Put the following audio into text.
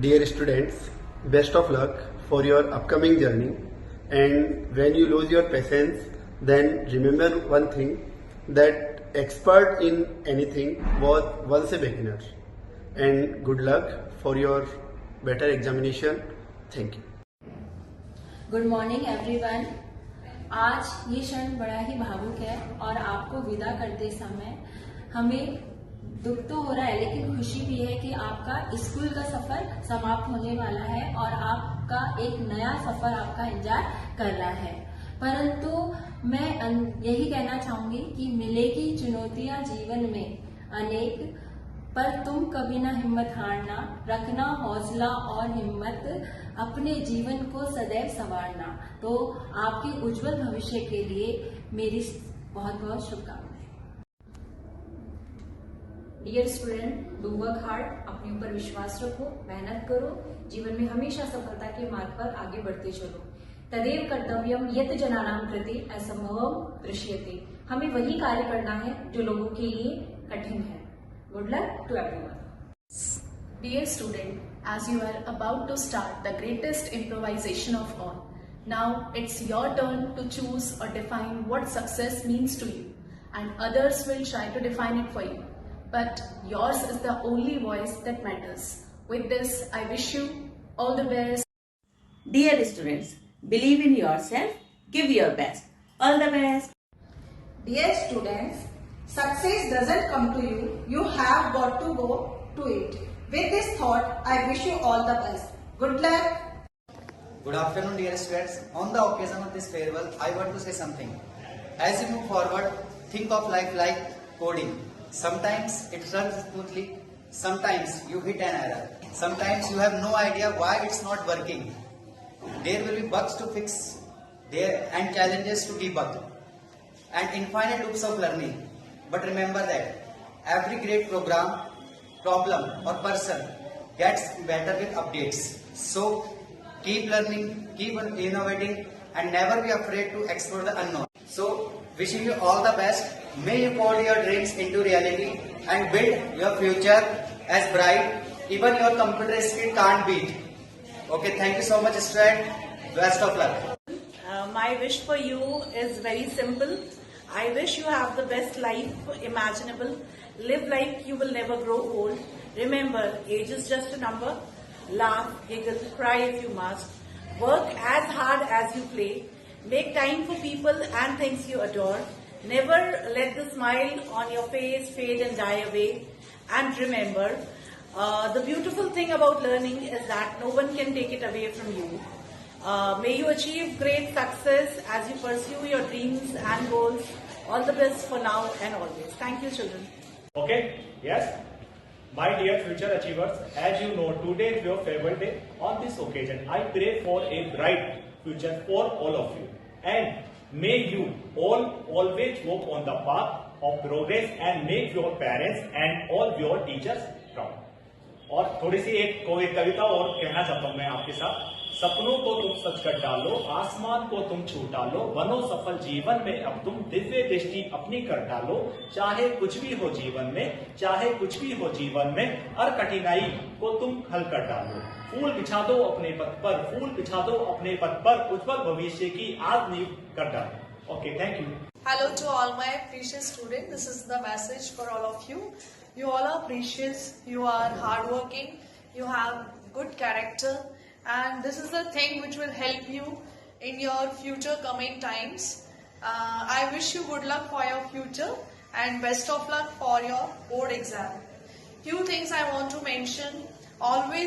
Dear students, best of luck for your upcoming journey. And when you lose your patience, then remember one thing, that expert in anything was once a beginner. And good luck for your better examination. Thank you. Good morning everyone. आज ये क्षण बड़ा ही भावुक है और आपको विदा करते समय हमें दुख तो हो रहा है, लेकिन खुशी भी है कि आपका स्कूल का सफर समाप्त होने वाला है और आपका एक नया सफर आपका इंतजार कर रहा है। परंतु मैं यही कहना चाहूंगी कि मिलेगी चुनौतियां जीवन में अनेक, पर तुम कभी ना हिम्मत हारना, रखना हौसला और हिम्मत, अपने जीवन को सदैव संवारना। तो आपके उज्जवल भविष्य के लिए मेरी बहुत बहुत शुभकामनाएं। Dear student, do work hard, अपने ऊपर विश्वास रखो, मेहनत करो, जीवन में हमेशा सफलता के मार्ग पर आगे बढ़ते चलो। तदेव कर्तव्यम यत जनानां कृते असंभवम दृश्यते। हमें वही कार्य करना है जो लोगों के लिए कठिन है। Good luck to everyone. Dear student, as you are about to start the greatest improvisation of all, now it's your turn to choose or define what success means to you, and others will try to define it for you. But yours is the only voice that matters. With this, I wish you all the best. Dear students, believe in yourself, give your best. All the best. Dear students, success doesn't come to you, you have got to go to it. With this thought, I wish you all the best. Good luck. Good afternoon, dear students. On the occasion of this farewell, I want to say something. As you move forward, think of life like coding. Sometimes it runs smoothly, sometimes you hit an error, sometimes you have no idea why it's not working. There will be bugs to fix there and challenges to debug and infinite loops of learning. But remember that every great program, problem or person gets better with updates. So keep learning, keep innovating and never be afraid to explore the unknown. So wishing you all the best. May you code your dreams into reality and build your future as bright. Even your computer skill can't beat. Okay, thank you so much, student. Best of luck. My wish for you is very simple. I wish you have the best life imaginable. Live like you will never grow old. Remember, age is just a number. Laugh, giggle, cry if you must. Work as hard as you play. Make time for people and things you adore. Never let the smile on your face fade and die away. And remember, the beautiful thing about learning is that no one can take it away from you. May you achieve great success as you pursue your dreams and goals. All the best for now and always. Thank you, children. Okay, yes. My dear future achievers, as you know, today is your farewell day. On this occasion, I pray for a bright future for all of you. And may you all always walk on the path of progress and make your parents and all your teachers proud. और थोड़ी सी एक कविता और कहना चाहता हूं मैं आपके साथ। सपनों को तुम सच कर डालो, आसमान को तुम छू डालो, बनो सफल जीवन में अब तुम दिव्य दृष्टि अपनी कर डालो। चाहे कुछ भी हो जीवन में, चाहे कुछ भी हो जीवन में, हर कठिनाई को तुम हल कर डालो। फूल बिछा दो अपने पथ पर, फूल बिछा दो अपने पथ पर, उज्जवल भविष्य की आज नींव कर डालो। Okay, thank you. Hello to all my precious students. This is the message for all of you. You all are precious, you are hardworking, you have good character, and this is the thing which will help you in your future coming times. I wish you good luck for your future and best of luck for your board exam. Few things I want to mention. Always